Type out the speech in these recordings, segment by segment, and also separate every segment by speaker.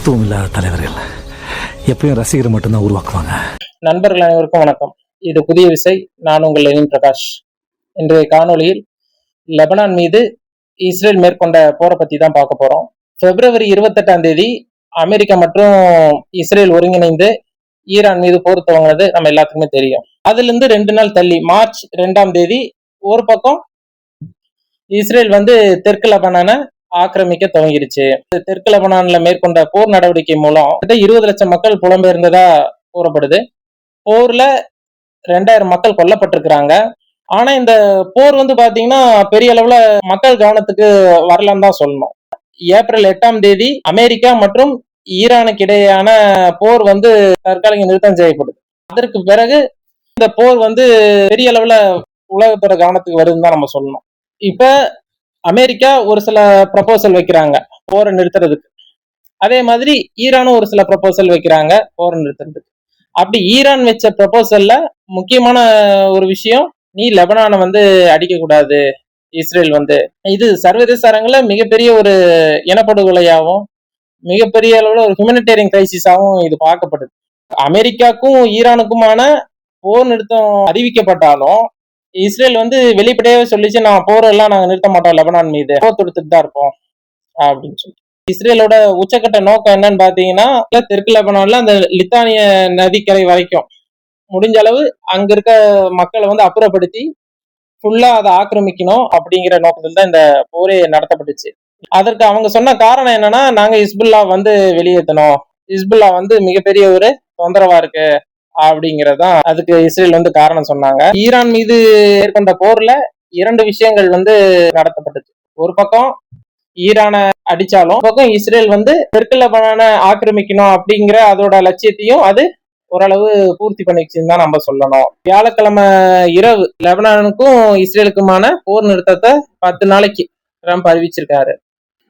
Speaker 1: தத்துவம் இல்லாத தலைவர்கள் எப்பயும் ரசிகரை மட்டும்தான் உருவாக்குவாங்க.
Speaker 2: நண்பர்கள் அனைவருக்கும் வணக்கம். இது புதிய விசை. நான் உங்கள் லெனின் பிரகாஷ். இன்றைய காணொளியில் லெபனான் மீது இஸ்ரேல் மேற்கொண்ட போரை பத்தி தான் பார்க்க போறோம். பிப்ரவரி 28 அமெரிக்கா மற்றும் இஸ்ரேல் ஒருங்கிணைந்து ஈரான் மீது போர் துவங்கினது நம்ம எல்லாத்துக்குமே தெரியும். அதுல இருந்து 2 நாள் தள்ளி மார்ச் 2 ஒரு பக்கம் இஸ்ரேல் தெற்கு லெபனானை ஆக்கிரமிக்க துவங்கிருச்சு. தெற்கு லெபனான்ல மேற்கொண்ட போர் நடவடிக்கை மூலம் 20 லட்சம் மக்கள் புலம்பெயர்ந்ததா கூறப்படுது. போர்ல 2000 மக்கள் கொல்லப்பட்டிருக்கிறாங்க. ஆனா இந்த போர் பாத்தீங்கன்னா பெரிய அளவுல மக்கள் கவனத்துக்கு வரலன்னு தான் சொல்லணும். ஏப்ரல் 8 அமெரிக்கா மற்றும் ஈரானுக்கு இடையேயான போர் தற்காலிக நிறுத்தம் செய்யப்படுது. அதற்கு பிறகு இந்த போர் பெரிய அளவுல உலகத்தோட கவனத்துக்கு வருதுன்னு தான் நம்ம சொல்லணும். இப்ப அமெரிக்கா ஒரு சில ப்ரப்போசல் வைக்கிறாங்க போரை நிறுத்துறதுக்கு. அதே மாதிரி ஈரானும் ஒரு சில ப்ரப்போசல் வைக்கிறாங்க போரை நிறுத்துறதுக்கு. அப்படி ஈரான் வச்ச ப்ரப்போசல்ல முக்கியமான ஒரு விஷயம், நீ லெபனானை அடிக்க கூடாது. இஸ்ரேல் இது சர்வதேச அரங்குல மிகப்பெரிய ஒரு இனப்படுகொலையாகவும் மிகப்பெரிய அளவுல ஒரு ஹியூமனிடேரியன் கிரைசிஸாகவும் இது பார்க்கப்படுது. அமெரிக்காவுக்கும் ஈரானுக்குமான போர் நிறுத்தம் அறிவிக்கப்பட்டாலும் இஸ்ரேல் வெளிப்படையாவே சொல்லிச்சு, நான் போரெல்லாம் நாங்க நிறுத்த மாட்டோம், லெபனான் மீது போர் தொடுத்துட்டு தான் இருப்போம் அப்படின்னு சொல்லி. இஸ்ரேலோட உச்சக்கட்ட நோக்கம் என்னன்னு பாத்தீங்கன்னா, தெற்கு லெபனான்ல அந்த லித்தானிய நதிக்கரை வரைக்கும் முடிஞ்ச அளவு அங்க இருக்க மக்களை அப்புறப்படுத்தி ஃபுல்லா அதை ஆக்கிரமிக்கணும் அப்படிங்கிற நோக்கத்தில் தான் இந்த போரே நடத்தப்பட்டுச்சு. அதற்கு அவங்க சொன்ன காரணம் என்னன்னா, நாங்க ஹிஸ்புல்லா வெளியேற்றணும், ஹிஸ்புல்லா மிகப்பெரிய ஒரு தொந்தரவா இருக்கு அப்படிங்கறதான் அதுக்கு இஸ்ரேல் காரணம் சொன்னாங்க. ஈரான் மீது மேற்கொண்ட போர்ல 2 விஷயங்கள் நடத்தப்பட்டுச்சு. ஒரு பக்கம் ஈரானை அடிச்சாலும் பக்கம் இஸ்ரேல் தெற்கு லெபனானை ஆக்கிரமிக்கணும் அப்படிங்கிற அதோட லட்சியத்தையும் அது ஓரளவு பூர்த்தி பண்ணிச்சுன்னு தான் நம்ம சொல்லணும். வியாழக்கிழமை இரவு லெபனானுக்கும் இஸ்ரேலுக்குமான போர் நிறுத்தத்தை 10 நாளைக்கு ட்ரம்ப் அறிவிச்சிருக்காரு.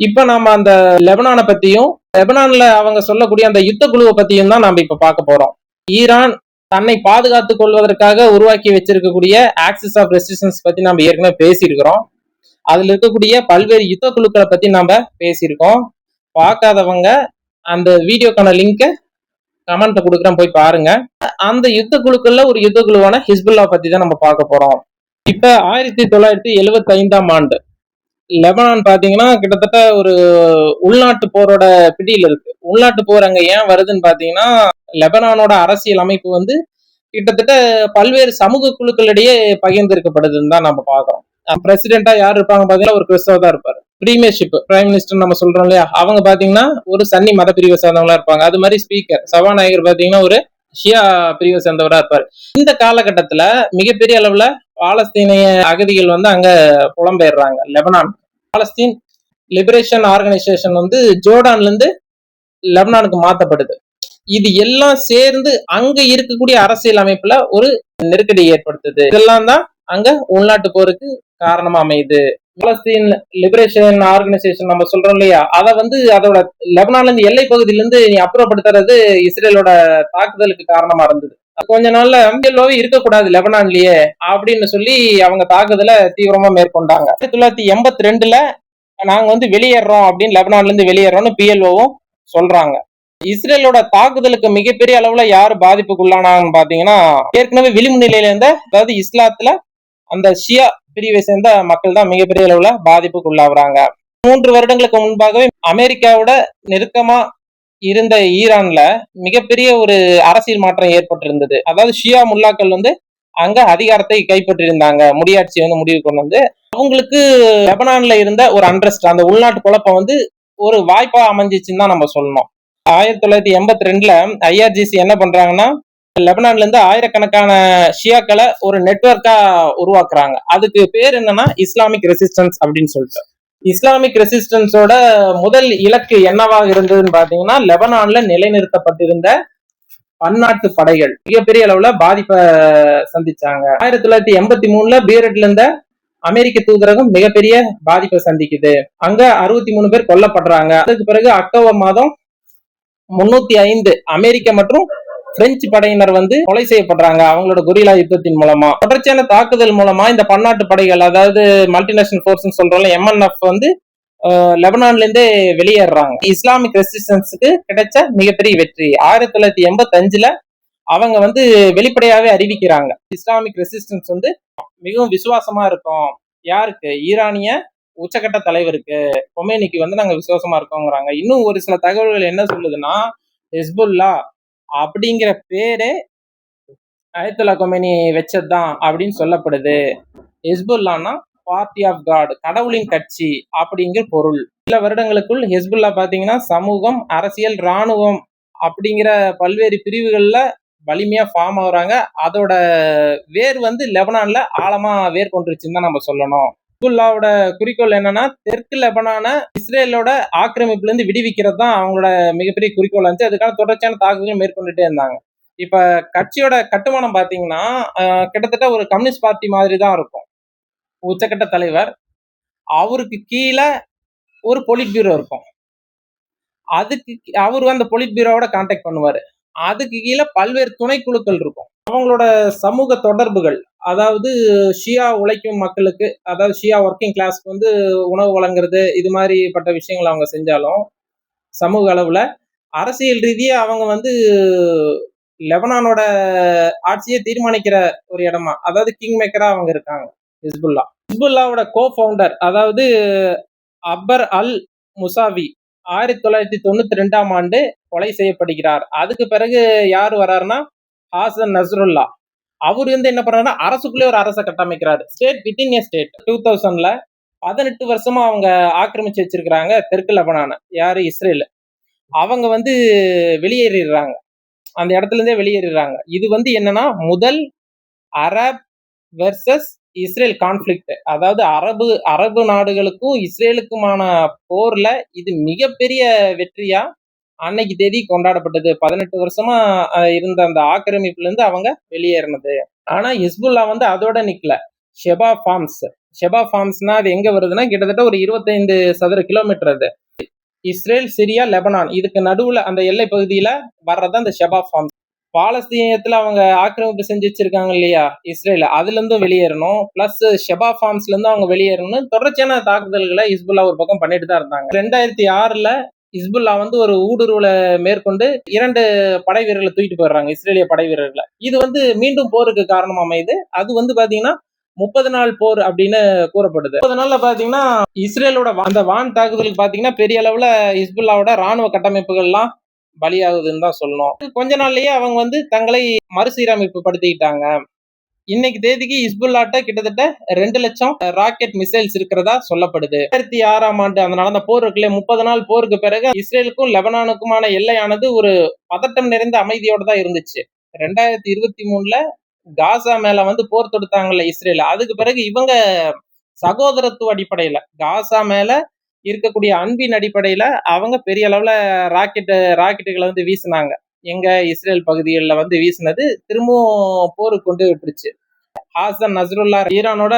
Speaker 2: இப்ப நாம அந்த லெபனானை பத்தியும் லெபனான்ல அவங்க சொல்லக்கூடிய அந்த யுத்த குழுவை பத்தியும் தான் நம்ம இப்ப பார்க்க போறோம். ஈரான் தன்னை பாதுகாத்துக் கொள்வதற்காக உருவாக்கி வச்சிருக்கக்கூடிய ஆக்சிஸ் ஆஃப் ரெசிஸ்டன்ஸ் பத்தி நம்ம ஏற்கனவே பேசியிருக்கிறோம். அதுல இருக்கக்கூடிய பல்வேறு யுத்த குழுக்களை பத்தி நம்ம பேசியிருக்கோம். பார்க்காதவங்க அந்த வீடியோக்கான லிங்கை கமெண்ட்ல கொடுக்குறேன், போய் பாருங்க. அந்த யுத்த குழுக்கள்ல ஒரு யுத்த குழுவான ஹிஸ்புல்லா பத்தி தான் நம்ம பார்க்க போறோம். இப்ப 1975 லெபனான் பாத்தீங்கன்னா கிட்டத்தட்ட ஒரு உள்நாட்டு போரோட பிடியில இருக்கு. உள்நாட்டு போர் அங்க ஏன் வருதுன்னு பாத்தீங்கன்னா, லெபனானோட அரசியல் அமைப்பு கிட்டத்தட்ட பல்வேறு சமூக குழுக்களிடையே பகிர்ந்திருக்கப்படுதுன்னு தான் நம்ம பாக்குறோம். பிரசிடென்டா யார் இருப்பாங்க பாத்தீங்கன்னா, ஒரு கிறிஸ்தவ தான் இருப்பாரு. பிரீமியர்ஷிப் பிரைம் மினிஸ்டர் நம்ம சொல்றோம் இல்லையா, அவங்க பாத்தீங்கன்னா ஒரு சன்னி மத பிரிவை சேர்ந்தவங்களா இருப்பாங்க. அது மாதிரி ஸ்பீக்கர் சபாநாயகர் பாத்தீங்கன்னா ஒரு ஷியா பிரிவை சேர்ந்தவரா இருப்பாரு. இந்த காலகட்டத்துல மிகப்பெரிய அளவுல பாலஸ்தீனிய அகதிகள் அங்க புலம்பெயர்றாங்க. லெபனான் பாலஸ்தீன் லிபரேஷன் ஆர்கனைசேஷன் ஜோர்டான்ல இருந்து லெபனானுக்கு மாத்தப்படுது. இது எல்லாம் சேர்ந்து அங்க இருக்கக்கூடிய அரசியல் அமைப்புல ஒரு நெருக்கடி ஏற்படுத்துது. இதெல்லாம் தான் அங்க உள்நாட்டு போருக்கு காரணமா அமையுது. பாலஸ்தீன் லிபரேஷன் ஆர்கனைசேஷன் நம்ம சொல்றோம் இல்லையா, அதை அதோட லெபனான்ல இருந்து எல்லை பகுதியில இருந்து நீ அப்புறப்படுத்துறது இஸ்ரேலோட தாக்குதலுக்கு காரணமா இருந்தது. கொஞ்ச நாள்ல எல்ஓவே இருக்கக்கூடாது லெபனான்லயே அப்படின்னு சொல்லி அவங்க தாக்குதலை தீவிரமா மேற்கொண்டாங்க. 1982 நாங்க வெளியேறோம் அப்படின்னு லெபனான்ல இருந்து வெளியேறோம்னு பிஎல்ஓவும் சொல்றாங்க. இஸ்ரேலோட தாக்குதலுக்கு மிகப்பெரிய அளவுல யாரு பாதிப்புக்குள்ளானாங்கன்னு பாத்தீங்கன்னா, ஏற்கனவே விளிம்பு நிலையில இருந்த, அதாவது இஸ்லாத்துல அந்த ஷியா பிரிவை சேர்ந்த மக்கள் தான் மிகப்பெரிய அளவுல பாதிப்புக்குள்ளாகிறாங்க. 3 வருடங்களுக்கு முன்பாகவே அமெரிக்காவோட நெருக்கமா இருந்த ஈரான்ல மிகப்பெரிய ஒரு அரசியல் மாற்றம் ஏற்பட்டிருந்தது. அதாவது ஷியா முல்லாக்கள் அங்க அதிகாரத்தை கைப்பற்றியிருந்தாங்க. முடியாட்சி முடிவு கொண்டு அவங்களுக்கு லெபனான்ல இருந்த ஒரு அண்ட்ரஸ்ட், அந்த உள்நாட்டு குழப்பம் ஒரு வாய்ப்பா அமைஞ்சிச்சுன்னு தான் நம்ம சொல்லணும். 1982 ஐஆர்ஜிசி என்ன பண்றாங்கன்னா, லெபனான்ல இருந்து ஆயிரக்கணக்கான ஷியாக்களை ஒரு நெட்வொர்க்கா உருவாக்குறாங்க. அதுக்கு பேர் என்னன்னா இஸ்லாமிக் ரெசிஸ்டன்ஸ் அப்படின்னு சொல்லிட்டு. இஸ்லாமிக் ரெசிஸ்டன்ஸோட முதல் இலக்கு என்னவாக இருந்ததுன்னு பாத்தீங்கன்னா, லெபனான்ல நிலைநிறுத்தப்பட்டிருந்த பன்னாட்டு படைகள் மிகப்பெரிய அளவுல பாதிப்பை சந்திச்சாங்க. 1983 பீரட்ல இருந்த அமெரிக்க தூதரகம் மிகப்பெரிய பாதிப்பை சந்திக்குது. அங்க 63 பேர் கொல்லப்படுறாங்க. அதுக்கு பிறகு அக்டோபர் மாதம் 305 அமெரிக்க மற்றும் பிரெஞ்சு படையினர் கொலை செய்யப்படுறாங்க அவங்களோட கொரில்லா யுத்தத்தின் மூலமா. தொடர்ச்சியான தாக்குதல் மூலமா இந்த பன்னாட்டு படைகள், அதாவது மல்டிநேஷனல் போர்ஸ் சொல்றோம்ல, எம்என்எஃப் லெபனான்ல இருந்தே வெளியேறாங்க. இஸ்லாமிக் ரெசிஸ்டன்ஸுக்கு கிடைச்ச மிகப்பெரிய வெற்றி 1985ல அவங்க வந்து வெளிப்படையாவே அறிவிக்கிறாங்க. இஸ்லாமிக் ரெசிஸ்டன்ஸ் வந்து மிகவும் விசுவாசமா இருக்கும். யாருக்கு? ஈரானிய உச்சகட்ட தலைவருக்கு கொமேனிக்கு வந்து நாங்க விசுவாசமா இருக்கோங்கிறாங்க. இன்னும் ஒரு சில தகவல்கள் என்ன சொல்லுதுன்னா, ஹெஸ்புல்லா அப்படிங்கிற பேரே அயத்துல்லா கொமேனி வச்சதுதான் அப்படின்னு சொல்லப்படுது. ஹெஸ்புல்லான்னா பார்ட்டி ஆஃப் காட், கடவுளின் கட்சி அப்படிங்கிற பொருள். சில வருடங்களுக்குள் ஹெஸ்புல்லா பாத்தீங்கன்னா சமூகம், அரசியல், ராணுவம் அப்படிங்கிற பல்வேறு பிரிவுகள்ல வலிமையா ஃபார்ம் ஆகுறாங்க. அதோட வேர் வந்து லெபனான்ல ஆழமா வேர் கொண்டுருச்சுன்னு தான் நம்ம சொல்லணும். ஹிஸ்புல்லாவோட குறிக்கோள் என்னன்னா, தெற்கு லெபனான இஸ்ரேலோட ஆக்கிரமிப்புல இருந்து விடுவிக்கிறது தான் அவங்களோட மிகப்பெரிய குறிக்கோள் இருந்துச்சு. அதுக்கான தொடர்ச்சியான தாக்குதலும் மேற்கொண்டுட்டே இருந்தாங்க. இப்ப கட்சியோட கட்டுமானம் பாத்தீங்கன்னா கிட்டத்தட்ட ஒரு கம்யூனிஸ்ட் பார்ட்டி மாதிரி தான் இருக்கும். உச்சக்கட்ட தலைவர், அவருக்கு கீழே ஒரு பொலிட் பியூரோ இருக்கும். அதுக்கு அவரு அந்த பொலிட் பியூரோவோட கான்டாக்ட் பண்ணுவாரு. அதுக்கு கீழே பல்வேறு துணைக்குழுக்கள் இருக்கும். அவங்களோட சமூக தொடர்புகள், அதாவது ஷியா உழைக்கும் மக்களுக்கு, அதாவது ஷியா ஒர்க்கிங் கிளாஸ்க்கு வந்து உணவு வழங்குறது, இது மாதிரிப்பட்ட விஷயங்கள் அவங்க செஞ்சாலும் சமூக அளவுல அரசியல் ரீதியா அவங்க வந்து லெபனானோட ஆட்சியை தீர்மானிக்கிற ஒரு இடமா, அதாவது கிங் மேக்கரா அவங்க இருக்காங்க. ஹிஸ்புல்லாவோட கோ ஃபவுண்டர், அதாவது அக்பர் அல் முசாவி 1992ஆம் ஆண்டு கொலை செய்யப்படுகிறார். அதுக்கு பிறகு யார் வர்றாருன்னா ஹாசன் நஸ்ருல்லா. அவர் வந்து என்ன பண்றாருன்னா அரசுக்குள்ளே ஒரு அரசை கட்டமைக்கிறாரு. State within a state. 2000ல 18 வருஷமா அவங்க ஆக்கிரமிச்சு வச்சிருக்கிறாங்க தெற்கு லெபனான. யாரு? இஸ்ரேல். அவங்க வந்து வெளியேறிடுறாங்க, அந்த இடத்துல இருந்தே வெளியேறிடுறாங்க. இது வந்து என்னன்னா முதல் அரப் வெர்சஸ் இஸ்ரேல் கான்ஃபிளிக்ட், அதாவது அரபு நாடுகளுக்கும் இஸ்ரேலுக்குமான போர்ல இது மிகப்பெரிய வெற்றியா அன்னைக்கு தேதி கொண்டாடப்பட்டது. 18 வருஷமா இருந்த அந்த ஆக்கிரமிப்புல இருந்து அவங்க வெளியேறினது. ஆனா ஹிஸ்புல்லா வந்து அதோட நிக்கல. ஷெபா ஃபார்ம்ஸ்னா அது எங்க வருதுன்னா கிட்டத்தட்ட ஒரு 25 சதுர கிலோமீட்டர். அது இஸ்ரேல், சிரியா, லெபனான் இதுக்கு நடுவுல அந்த எல்லை பகுதியில வர்றது அந்த ஷெபா ஃபார்ம்ஸ். பாலஸ்தீனத்துல அவங்க ஆக்கிரமிப்பு செஞ்சு வச்சிருக்காங்க இல்லையா இஸ்ரேல், அதுல இருந்தும் வெளியேறணும். பிளஸ் ஷெபா ஃபார்ம்ஸ்ல இருந்து அவங்க வெளியேறணும். தொடர்ச்சியான தாக்குதல்களை ஹிஸ்புல்லா ஒரு பக்கம் பண்ணிட்டு தான் இருந்தாங்க. 2006ல ஹிஸ்புல்லா வந்து ஒரு ஊடுருவலை மேற்கொண்டு 2 படை வீரர்களை தூக்கிட்டு போயிடுறாங்க, இஸ்ரேலிய படை வீரர்களை. இது வந்து மீண்டும் போருக்கு காரணம் அமையுது. அது வந்து பாத்தீங்கன்னா 30 நாள் போர் அப்படின்னு கூறப்படுது. 30 நாள்ல பாத்தீங்கன்னா இஸ்ரேலோட அந்த வான் தாக்குதலுக்கு பாத்தீங்கன்னா பெரிய அளவுல ஹிஸ்புல்லாவோட ராணுவ கட்டமைப்புகள்லாம் பலியாகுதுன்னு தான் சொல்லணும். கொஞ்ச நாள்லயே அவங்க வந்து தங்களை மறுசீரமைப்பு படுத்திக்கிட்டாங்க. இன்னைக்கு தேதிக்கு ஹிஸ்புல்லாட்ட கிட்டத்தட்ட 2 லட்சம் ராக்கெட் மிசைல்ஸ் இருக்கிறதா சொல்லப்படுது. 2006ஆம் ஆண்டு அந்த நடந்த போர் இருக்குல்ல, 30 நாள் போருக்கு பிறகு இஸ்ரேலுக்கும் லெபனானுக்குமான எல்லையானது ஒரு பதட்டம் நிறைந்த அமைதியோட தான் இருந்துச்சு. 2023ல காசா மேல வந்து போர் தொடுத்தாங்கல்ல இஸ்ரேல், அதுக்கு பிறகு இவங்க சகோதரத்துவ அடிப்படையில காசா மேல இருக்கக்கூடிய அன்பின் அடிப்படையில அவங்க பெரிய அளவுல ராக்கெட்டுகளை வந்து வீசினாங்க. எங்க இஸ்ரேல் பகுதிகளில் வந்து வீசினது திரும்பவும் போருக்கு கொண்டு விட்டுருச்சு. ஹாசன் நஸ்ருல்லா ஈரானோட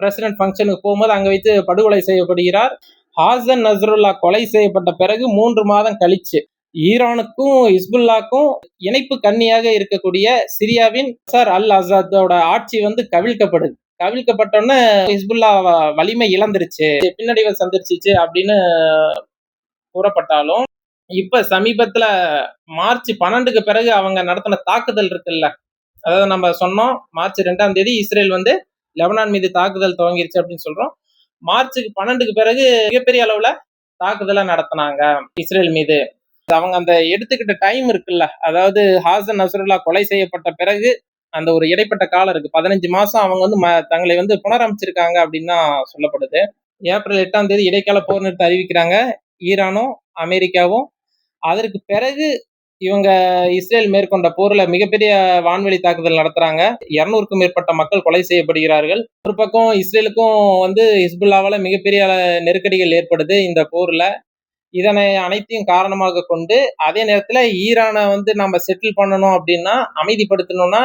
Speaker 2: பிரசிடென்ட் ஃபங்க்ஷனுக்கு போகும்போது அங்க வைத்து படுகொலை செய்யப்படுகிறார். ஹாசன் நஸ்ருல்லா கொலை செய்யப்பட்ட பிறகு 3 மாதம் கழிச்சு ஈரானுக்கும் ஹிஸ்புல்லாக்கும் இணைப்பு கண்ணியாக இருக்கக்கூடிய சிரியாவின் பஷார் அல் அசாதோட ஆட்சி வந்து கவிழ்க்கப்பட்டோன்னு ஹிஸ்புல்லா வலிமை இழந்துருச்சு, பின்னடைவை சந்திச்சிச்சு அப்படின்னு கூறப்பட்டாலும், இப்ப சமீபத்துல மார்ச் 12க்கு பிறகு அவங்க நடத்தின தாக்குதல் இருக்குல்ல, அதாவது நம்ம சொன்னோம் மார்ச் 2ஆம் தேதி இஸ்ரேல் வந்து லெபனான் மீது தாக்குதல் துவங்கிருச்சு அப்படின்னு சொல்றோம். மார்ச் 12க்கு பிறகு மிகப்பெரிய அளவுல தாக்குதலை நடத்தினாங்க இஸ்ரேல் மீது. அவங்க அந்த எடுத்துக்கிட்ட டைம் இருக்குல்ல, அதாவது ஹாசன் நஸ்ருல்லா கொலை செய்யப்பட்ட பிறகு அந்த ஒரு இடைப்பட்ட காலம் இருக்கு, 15 மாசம் அவங்க வந்து தங்களை வந்து புனரமைச்சிருக்காங்க அப்படின்னு தான் சொல்லப்படுது. ஏப்ரல் 8ஆம் தேதி இடைக்கால போர் நிறுத்தம் அறிவிக்கிறாங்க ஈரானும் அமெரிக்காவும். அதற்கு பிறகு இவங்க இஸ்ரேல் மேற்கொண்ட போர்ல மிகப்பெரிய வான்வெளி தாக்குதல் நடத்துறாங்க. 200க்கும் மேற்பட்ட மக்கள் கொலை செய்யப்படுகிறார்கள். ஒரு பக்கம் இஸ்ரேலுக்கும் வந்து ஹிஸ்புல்லாவால மிகப்பெரிய நெருக்கடிகள் ஏற்படுது இந்த போர்ல. இதனை அனைத்தையும் காரணமாக கொண்டு அதே நேரத்துல ஈரானை வந்து நம்ம செட்டில் பண்ணணும் அப்படின்னா, அமைதிப்படுத்தணும்னா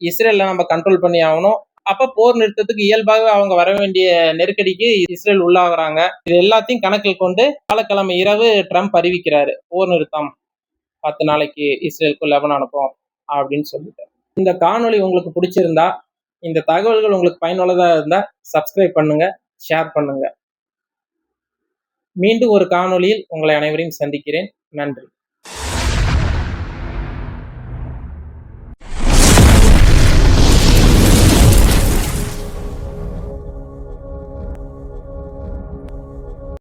Speaker 2: இஸ்ரேல நம்ம கண்ட்ரோல் பண்ணி ஆகணும். அப்ப போர் நிறுத்தத்துக்கு இயல்பாக அவங்க வர வேண்டிய நெருக்கடிக்கு இஸ்ரேல் உள்ளாகுறாங்க. இது எல்லாத்தையும் கணக்கில் கொண்டு வியாழக்கிழமை இரவு ட்ரம்ப் அறிவிக்கிறாரு போர் நிறுத்தம் 10 நாளைக்கு இஸ்ரேலுக்கும் லெபனானுக்கும் அப்படின்னு சொல்லிட்டு. இந்த காணொளி உங்களுக்கு பிடிச்சிருந்தா, இந்த தகவல்கள் உங்களுக்கு பயனுள்ளதா இருந்தா சப்ஸ்கிரைப் பண்ணுங்க, ஷேர் பண்ணுங்க. மீண்டும் ஒரு காணொளியில் உங்களை அனைவரையும் சந்திக்கிறேன். நன்றி.